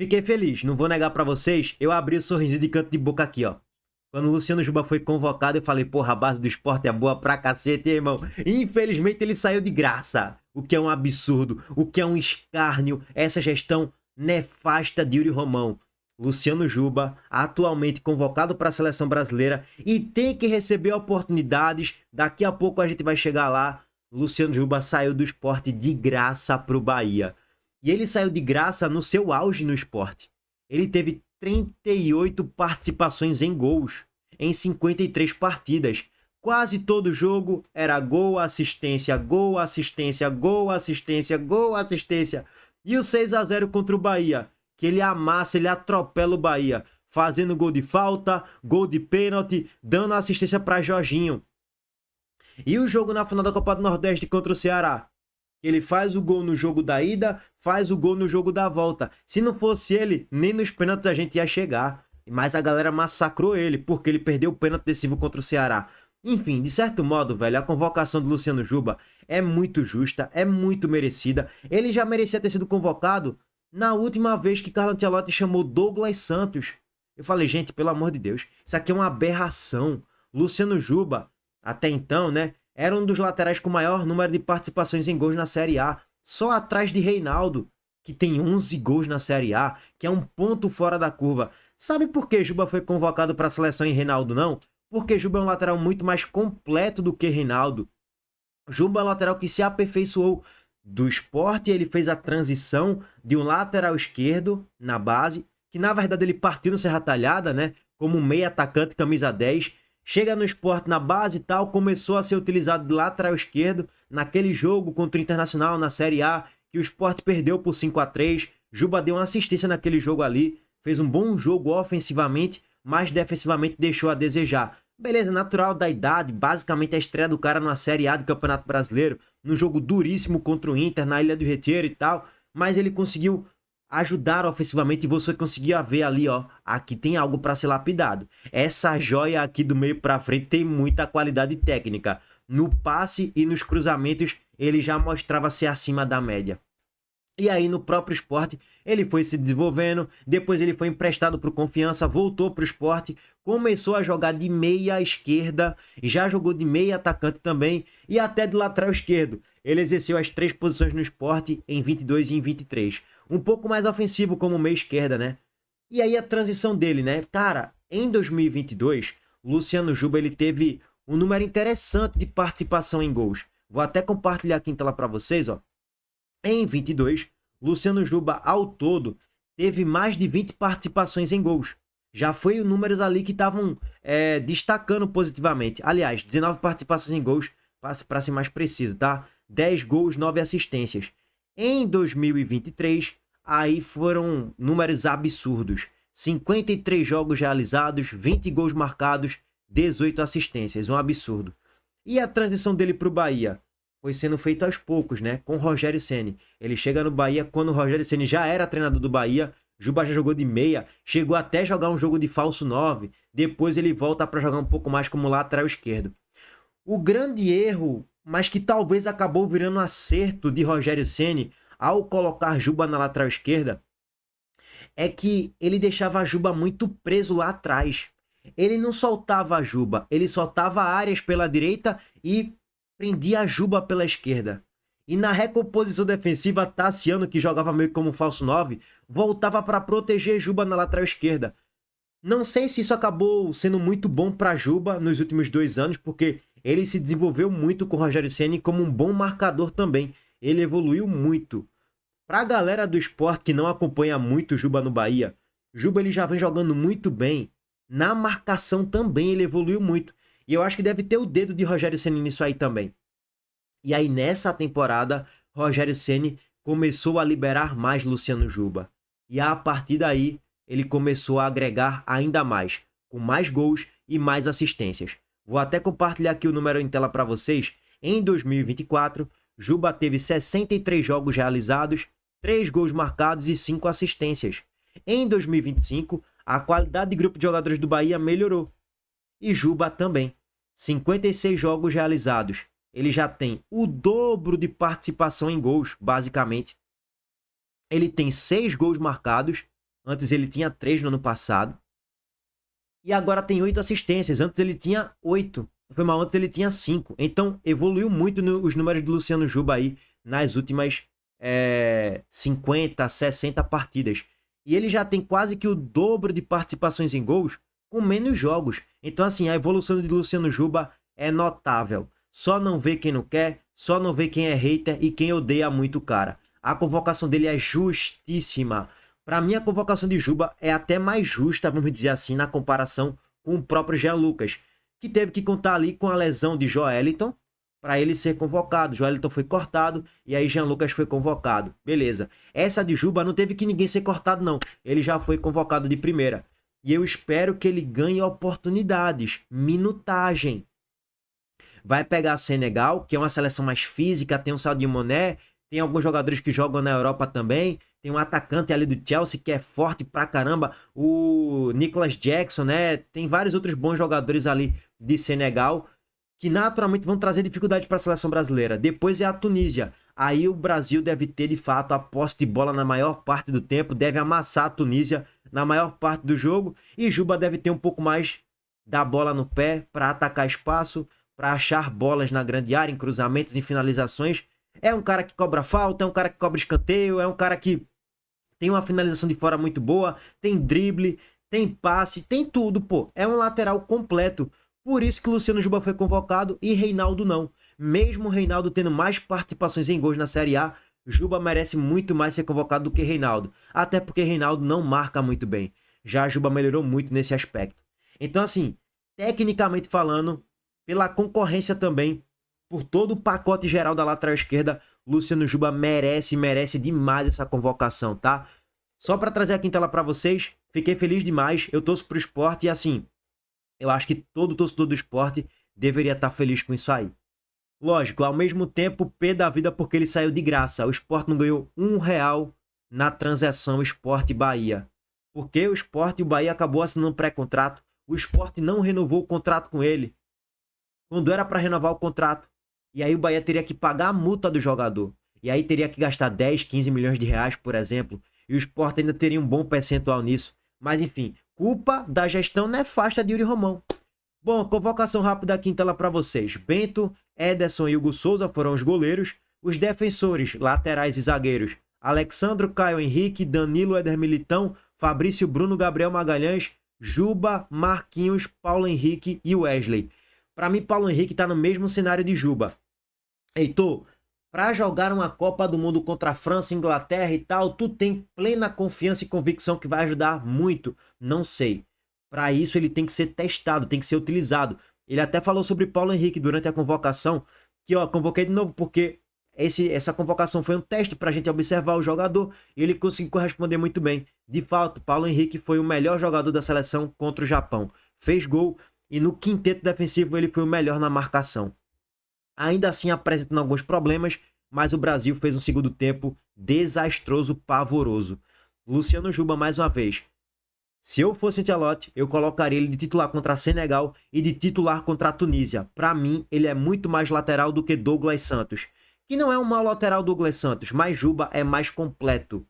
Fiquei feliz, não vou negar pra vocês, eu abri o sorriso de canto de boca aqui, ó. Quando o Luciano Juba foi convocado, eu falei, porra, a base do Sport é boa pra cacete, hein, irmão. Infelizmente ele saiu de graça, o que é um absurdo, o que é um escárnio, essa gestão nefasta de Yuri Romão. Luciano Juba, atualmente convocado para a seleção brasileira e tem que receber oportunidades, daqui a pouco a gente vai chegar lá. Luciano Juba saiu do Sport de graça pro Bahia. E ele saiu de graça no seu auge no Sport. Ele teve 38 participações em gols em 53 partidas. Quase todo jogo era gol, assistência, gol, assistência, gol, assistência, gol, assistência. E o 6-0 contra o Bahia, que ele amassa, ele atropela o Bahia, fazendo gol de falta, gol de pênalti, dando assistência para Jorginho. E o jogo na final da Copa do Nordeste contra o Ceará? Ele faz o gol no jogo da ida, faz o gol no jogo da volta. Se não fosse ele, nem nos pênaltis a gente ia chegar. Mas a galera massacrou ele, porque ele perdeu o pênalti decisivo contra o Ceará. Enfim, de certo modo, velho, a convocação do Luciano Juba é muito justa, é muito merecida. Ele já merecia ter sido convocado na última vez que Carlo Ancelotti chamou Douglas Santos. Eu falei, gente, pelo amor de Deus, isso aqui é uma aberração. Luciano Juba, até então, né, era um dos laterais com maior número de participações em gols na Série A, só atrás de Reinaldo, que tem 11 gols na Série A, que é um ponto fora da curva. Sabe por que Juba foi convocado para a seleção e Reinaldo não? Porque Juba é um lateral muito mais completo do que Reinaldo. Juba é um lateral que se aperfeiçoou do Sport, ele fez a transição de um lateral esquerdo na base, que na verdade ele partiu no Serra Talhada, né, como meio atacante, camisa 10, chega no Sport na base e tal, começou a ser utilizado de lateral esquerdo naquele jogo contra o Internacional na Série A, que o Sport perdeu por 5-3. Juba deu uma assistência naquele jogo ali, fez um bom jogo ofensivamente, mas defensivamente deixou a desejar. Beleza, natural da idade, basicamente a estreia do cara numa Série A do Campeonato Brasileiro, num jogo duríssimo contra o Inter, na Ilha do Retiro e tal, mas ele conseguiu ajudar ofensivamente e você conseguia ver ali, ó, aqui tem algo para ser lapidado. Essa joia aqui do meio para frente tem muita qualidade técnica. No passe e nos cruzamentos ele já mostrava ser acima da média. E aí no próprio Sport ele foi se desenvolvendo, depois ele foi emprestado para o Confiança, voltou para o Sport, começou a jogar de meia esquerda, já jogou de meia atacante também e até de lateral esquerdo. Ele exerceu as 3 posições no Sport em 22 e em 23. Um pouco mais ofensivo como meia esquerda, né? E aí a transição dele, né? Cara, em 2022, Luciano Juba ele teve um número interessante de participação em gols. Vou até compartilhar aqui em tela para vocês, ó. Em 22, Luciano Juba, ao todo, teve mais de 20 participações em gols. Já foi números ali que estavam destacando positivamente. Aliás, 19 participações em gols, para ser mais preciso, tá? 10 gols, 9 assistências. Em 2023, aí foram números absurdos. 53 jogos realizados, 20 gols marcados, 18 assistências. Um absurdo. E a transição dele para o Bahia? Foi sendo feito aos poucos, né? Com o Rogério Ceni. Ele chega no Bahia quando o Rogério Ceni já era treinador do Bahia. Juba já jogou de meia, chegou até jogar um jogo de falso 9. Depois ele volta para jogar um pouco mais como lateral esquerdo. O grande erro, mas que talvez acabou virando um acerto de Rogério Ceni ao colocar Juba na lateral esquerda, é que ele deixava a Juba muito preso lá atrás. Ele não soltava a Juba, ele soltava áreas pela direita e prendia a Juba pela esquerda. E na recomposição defensiva, Tassiano, que jogava meio como falso 9, voltava para proteger Juba na lateral esquerda. Não sei se isso acabou sendo muito bom para Juba nos últimos 2 anos, porque ele se desenvolveu muito com o Rogério Ceni como um bom marcador também. Ele evoluiu muito. Para a galera do Sport que não acompanha muito Juba no Bahia, Juba ele já vem jogando muito bem. Na marcação também ele evoluiu muito. E eu acho que deve ter o dedo de Rogério Ceni nisso aí também. E aí nessa temporada, Rogério Ceni começou a liberar mais Luciano Juba. E a partir daí, ele começou a agregar ainda mais, com mais gols e mais assistências. Vou até compartilhar aqui o número em tela para vocês. Em 2024, Juba teve 63 jogos realizados, 3 gols marcados e 5 assistências. Em 2025, a qualidade de grupo de jogadores do Bahia melhorou. E Juba também. 56 jogos realizados. Ele já tem o dobro de participação em gols, basicamente. Ele tem 6 gols marcados Antes ele tinha 3 no ano passado. E agora tem 8 assistências. Antes ele tinha 8. Foi mal, antes ele tinha 5. Então evoluiu muito os números do Luciano Juba aí nas últimas 50, 60 partidas. E ele já tem quase que o dobro de participações em gols com menos jogos. Então assim, a evolução de Luciano Juba é notável. Só não vê quem não quer, só não vê quem é hater e quem odeia muito o cara. A convocação dele é justíssima. Para mim, a convocação de Juba é até mais justa, vamos dizer assim, na comparação com o próprio Jean Lucas, que teve que contar ali com a lesão de Joelinton para ele ser convocado. Joelinton foi cortado e aí Jean Lucas foi convocado. Beleza. Essa de Juba não teve que ninguém ser cortado, não. Ele já foi convocado de primeira. E eu espero que ele ganhe oportunidades, minutagem. Vai pegar Senegal, que é uma seleção mais física, tem o Sadio Mané, tem alguns jogadores que jogam na Europa também, tem um atacante ali do Chelsea que é forte pra caramba, o Nicolas Jackson, né? Tem vários outros bons jogadores ali de Senegal que naturalmente vão trazer dificuldade para a seleção brasileira. Depois é a Tunísia. Aí o Brasil deve ter de fato a posse de bola na maior parte do tempo, deve amassar a Tunísia na maior parte do jogo e Juba deve ter um pouco mais da bola no pé para atacar espaço, para achar bolas na grande área, em cruzamentos, em finalizações. É um cara que cobra falta, é um cara que cobra escanteio, é um cara que tem uma finalização de fora muito boa, tem drible, tem passe, tem tudo, pô. É um lateral completo. Por isso que Luciano Juba foi convocado e Reinaldo não. Mesmo Reinaldo tendo mais participações em gols na Série A, Juba merece muito mais ser convocado do que Reinaldo. Até porque Reinaldo não marca muito bem. Já Juba melhorou muito nesse aspecto. Então, assim, tecnicamente falando, pela concorrência também, por todo o pacote geral da lateral esquerda, Luciano Juba merece demais essa convocação, tá? Só para trazer aqui em tela para vocês, fiquei feliz demais, eu torço pro Sport e assim, eu acho que todo torcedor do Sport deveria estar feliz com isso aí. Lógico, ao mesmo tempo, pé da vida porque ele saiu de graça. O Sport não ganhou R$1 na transação Sport Bahia. Porque o Sport e o Bahia acabou assinando pré-contrato. O Sport não renovou o contrato com ele. Quando era para renovar o contrato. E aí o Bahia teria que pagar a multa do jogador. E aí teria que gastar 10, 15 milhões de reais, por exemplo. E o Sport ainda teria um bom percentual nisso. Mas enfim, culpa da gestão nefasta de Yuri Romão. Bom, convocação rápida aqui em tela para vocês. Bento, Ederson e Hugo Souza foram os goleiros. Os defensores, laterais e zagueiros. Alexandro, Caio Henrique, Danilo, Éder Militão, Fabrício, Bruno, Gabriel Magalhães, Juba, Marquinhos, Paulo Henrique e Wesley. Para mim, Paulo Henrique tá no mesmo cenário de Juba. Heitor, para jogar uma Copa do Mundo contra a França, Inglaterra e tal, tu tem plena confiança e convicção que vai ajudar muito? Não sei. Para isso ele tem que ser testado, tem que ser utilizado. Ele até falou sobre Paulo Henrique durante a convocação, que ó, convoquei de novo porque essa convocação foi um teste para a gente observar o jogador e ele conseguiu corresponder muito bem. De fato, Paulo Henrique foi o melhor jogador da seleção contra o Japão. Fez gol e no quinteto defensivo ele foi o melhor na marcação. Ainda assim apresentando alguns problemas, mas o Brasil fez um segundo tempo desastroso, pavoroso. Luciano Juba mais uma vez. Se eu fosse Ancelotti, eu colocaria ele de titular contra a Senegal e de titular contra a Tunísia. Para mim, ele é muito mais lateral do que Douglas Santos. Que não é um mau lateral Douglas Santos, mas Juba é mais completo.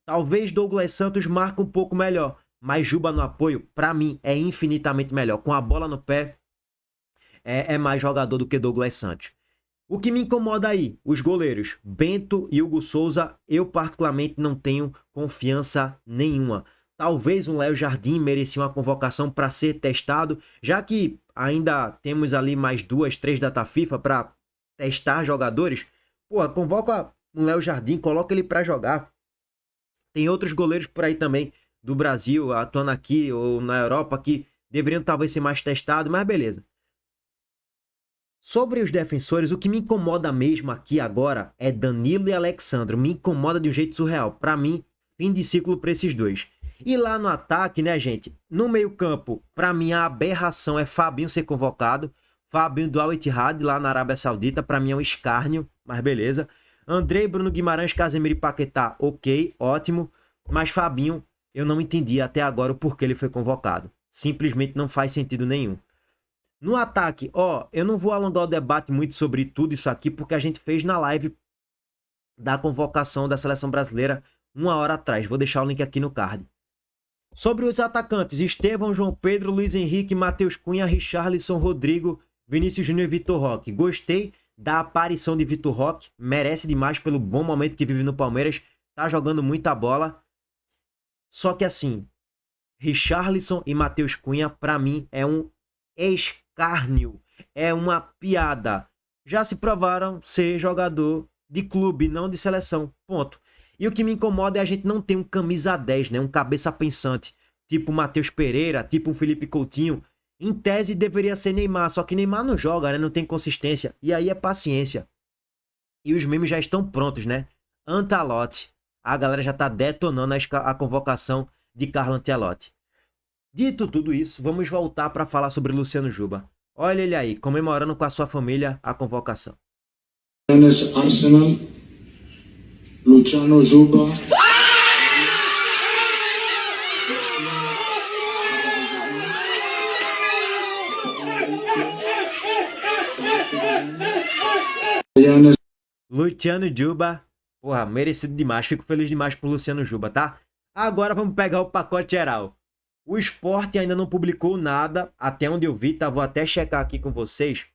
Talvez Douglas Santos marque um pouco melhor, mas Juba no apoio, para mim, é infinitamente melhor. Com a bola no pé, é mais jogador do que Douglas Santos. O que me incomoda aí, os goleiros, Bento e Hugo Souza, eu particularmente não tenho confiança nenhuma. Talvez um Léo Jardim merecia uma convocação para ser testado, já que ainda temos ali mais 2, 3 data FIFA para testar jogadores. Pô, convoca um Léo Jardim, coloca ele para jogar. Tem outros goleiros por aí também do Brasil, atuando aqui ou na Europa, que deveriam talvez ser mais testados, mas beleza. Sobre os defensores, o que me incomoda mesmo aqui agora é Danilo e Alexandro. Me incomoda de um jeito surreal. Para mim, fim de ciclo para esses dois. E lá no ataque, né, gente? No meio-campo, para mim a aberração é Fabinho ser convocado. Fabinho do Al Ittihad, lá na Arábia Saudita, para mim é um escárnio, mas beleza. Andrei, Bruno Guimarães, Casemiro e Paquetá, ok, ótimo. Mas Fabinho, eu não entendi até agora o porquê ele foi convocado. Simplesmente não faz sentido nenhum. No ataque, ó, eu não vou alongar o debate muito sobre tudo isso aqui, porque a gente fez na live da convocação da Seleção Brasileira 1 hora atrás. Vou deixar o link aqui no card. Sobre os atacantes, Estevão, João Pedro, Luiz Henrique, Matheus Cunha, Richarlison, Rodrigo, Vinícius Júnior e Vitor Roque. Gostei da aparição de Vitor Roque, merece demais pelo bom momento que vive no Palmeiras, tá jogando muita bola. Só que assim, Richarlison e Matheus Cunha, pra mim, é um escárnio, é uma piada. Já se provaram ser jogador de clube, não de seleção, ponto. E o que me incomoda é a gente não ter um camisa 10, né? Um cabeça pensante, tipo o Matheus Pereira, tipo o Felipe Coutinho. Em tese deveria ser Neymar, só que Neymar não joga, né? Não tem consistência. E aí é paciência. E os memes já estão prontos, né? Ancelotti. A galera já tá detonando a convocação de Carlo Ancelotti. Dito tudo isso, vamos voltar para falar sobre Luciano Juba. Olha ele aí, comemorando com a sua família a convocação. Arsenal, Luciano Juba. Luciano Juba, porra, merecido demais. Fico feliz demais por Luciano Juba, tá? Agora vamos pegar o pacote geral. O Sport ainda não publicou nada, até onde eu vi, tá? Vou até checar aqui com vocês.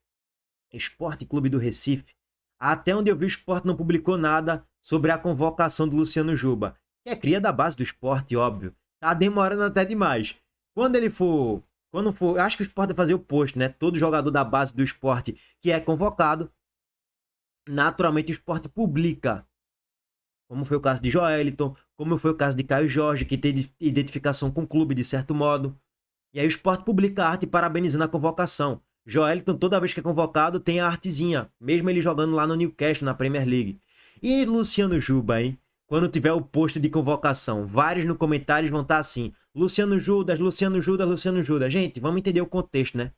Sport Clube do Recife. Até onde eu vi, o Sport não publicou nada sobre a convocação do Luciano Juba, que é cria da base do Sport, óbvio. Tá demorando até demais. Quando for, acho que o Sport vai fazer o post, né? Todo jogador da base do Sport que é convocado, naturalmente o Sport publica. Como foi o caso de Joeliton, como foi o caso de Caio Jorge, que tem identificação com o clube de certo modo. E aí o Sport publica a arte parabenizando a convocação. Joeliton, toda vez que é convocado, tem a artezinha, mesmo ele jogando lá no Newcastle, na Premier League. E Luciano Juba, hein? Quando tiver o post de convocação, vários no comentários vão estar assim, Luciano Judas, Luciano Judas, Luciano Judas. Gente, vamos entender o contexto, né?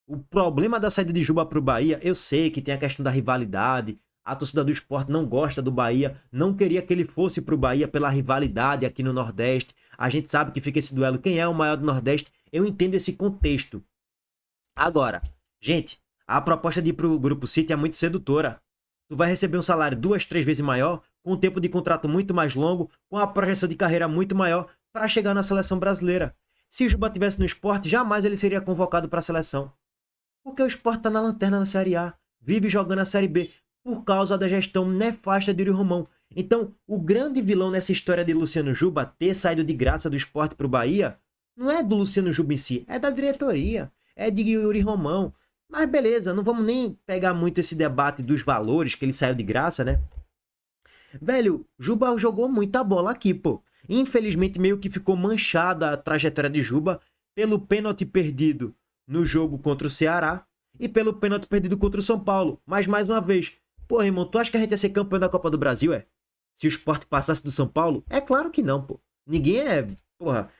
O problema da saída de Juba pro Bahia, eu sei que tem a questão da rivalidade, a torcida do Sport não gosta do Bahia, não queria que ele fosse pro Bahia pela rivalidade aqui no Nordeste. A gente sabe que fica esse duelo, quem é o maior do Nordeste? Eu entendo esse contexto. Agora, gente, a proposta de ir pro Grupo City é muito sedutora. Tu vai receber um salário 2, 3 vezes maior, com um tempo de contrato muito mais longo, com a projeção de carreira muito maior para chegar na seleção brasileira. Se o Juba tivesse no Sport, jamais ele seria convocado para a seleção. Porque o Sport tá na lanterna na Série A, vive jogando a Série B, por causa da gestão nefasta de Yuri Romão. Então, o grande vilão nessa história de Luciano Juba ter saído de graça do Sport pro Bahia, não é do Luciano Juba em si, é da diretoria, é de Yuri Romão. Mas beleza, não vamos nem pegar muito esse debate dos valores que ele saiu de graça, né? Velho, Juba jogou muita bola aqui, pô. Infelizmente, meio que ficou manchada a trajetória de Juba pelo pênalti perdido no jogo contra o Ceará e pelo pênalti perdido contra o São Paulo. Mas, mais uma vez, pô, irmão, tu acha que a gente ia ser campeão da Copa do Brasil, é? Se o Sport passasse do São Paulo? É claro que não, pô. Ninguém é, porra,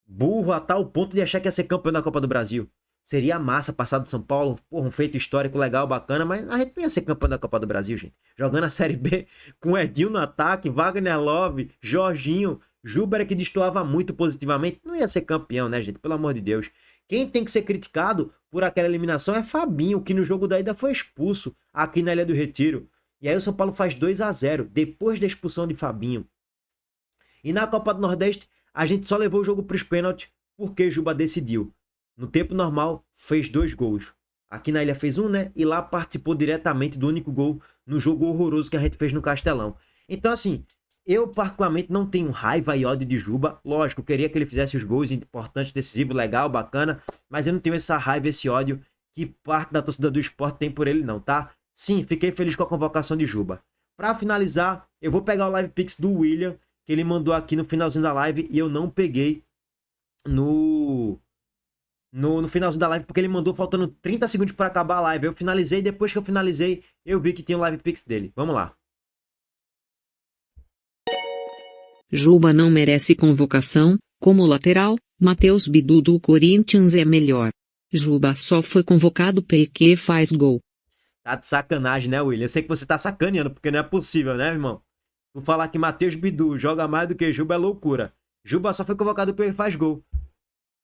burro a tal ponto de achar que ia ser campeão da Copa do Brasil. Seria massa passar do São Paulo, porra, um feito histórico legal, bacana, mas a gente não ia ser campeão da Copa do Brasil, gente. Jogando a Série B com Edinho no ataque, Wagner Love, Jorginho, Juba que destoava muito positivamente, não ia ser campeão, né, gente? Pelo amor de Deus. Quem tem que ser criticado por aquela eliminação é Fabinho, que no jogo da ida foi expulso aqui na Ilha do Retiro. E aí o São Paulo faz 2-0 depois da expulsão de Fabinho. E na Copa do Nordeste, a gente só levou o jogo para os pênaltis porque Juba decidiu. No tempo normal, fez 2 gols. Aqui na ilha fez um, né? E lá participou diretamente do único gol no jogo horroroso que a gente fez no Castelão. Então, assim, eu particularmente não tenho raiva e ódio de Juba. Lógico, eu queria que ele fizesse os gols importantes, decisivos, legal, bacana. Mas eu não tenho essa raiva, esse ódio que parte da torcida do Sport tem por ele não, tá? Sim, fiquei feliz com a convocação de Juba. Pra finalizar, eu vou pegar o Live Pix do William, que ele mandou aqui no finalzinho da live e eu não peguei no finalzinho da live, porque ele mandou faltando 30 segundos para acabar a live. Eu finalizei, depois que eu finalizei, eu vi que tinha o Live Pix dele. Vamos lá. Juba não merece convocação, como lateral, Matheus Bidu do Corinthians é melhor. Juba só foi convocado porque faz gol. Tá de sacanagem, né, William? Eu sei que você tá sacaneando, porque não é possível, né, irmão? Tu falar que Matheus Bidu joga mais do que Juba é loucura. Juba só foi convocado porque ele faz gol.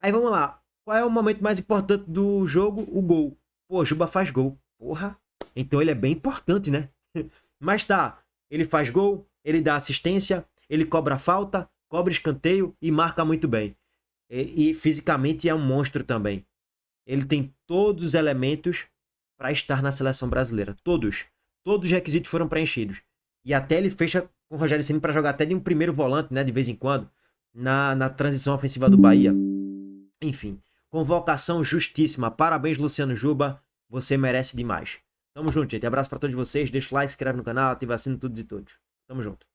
Aí vamos lá. Qual é o momento mais importante do jogo? O gol. Pô, Juba faz gol. Porra. Então ele é bem importante, né? Mas tá. Ele faz gol, ele dá assistência, ele cobra falta, cobra escanteio e marca muito bem. E fisicamente é um monstro também. Ele tem todos os elementos para estar na seleção brasileira. Todos. Todos os requisitos foram preenchidos. E até ele fecha com o Rogério Ceni para jogar até de um primeiro volante, né, de vez em quando, na transição ofensiva do Bahia. Enfim, convocação justíssima. Parabéns, Luciano Juba. Você merece demais. Tamo junto, gente. Abraço para todos vocês. Deixa o like, se inscreve no canal, ativa o sino, tudo e todos. Tamo junto.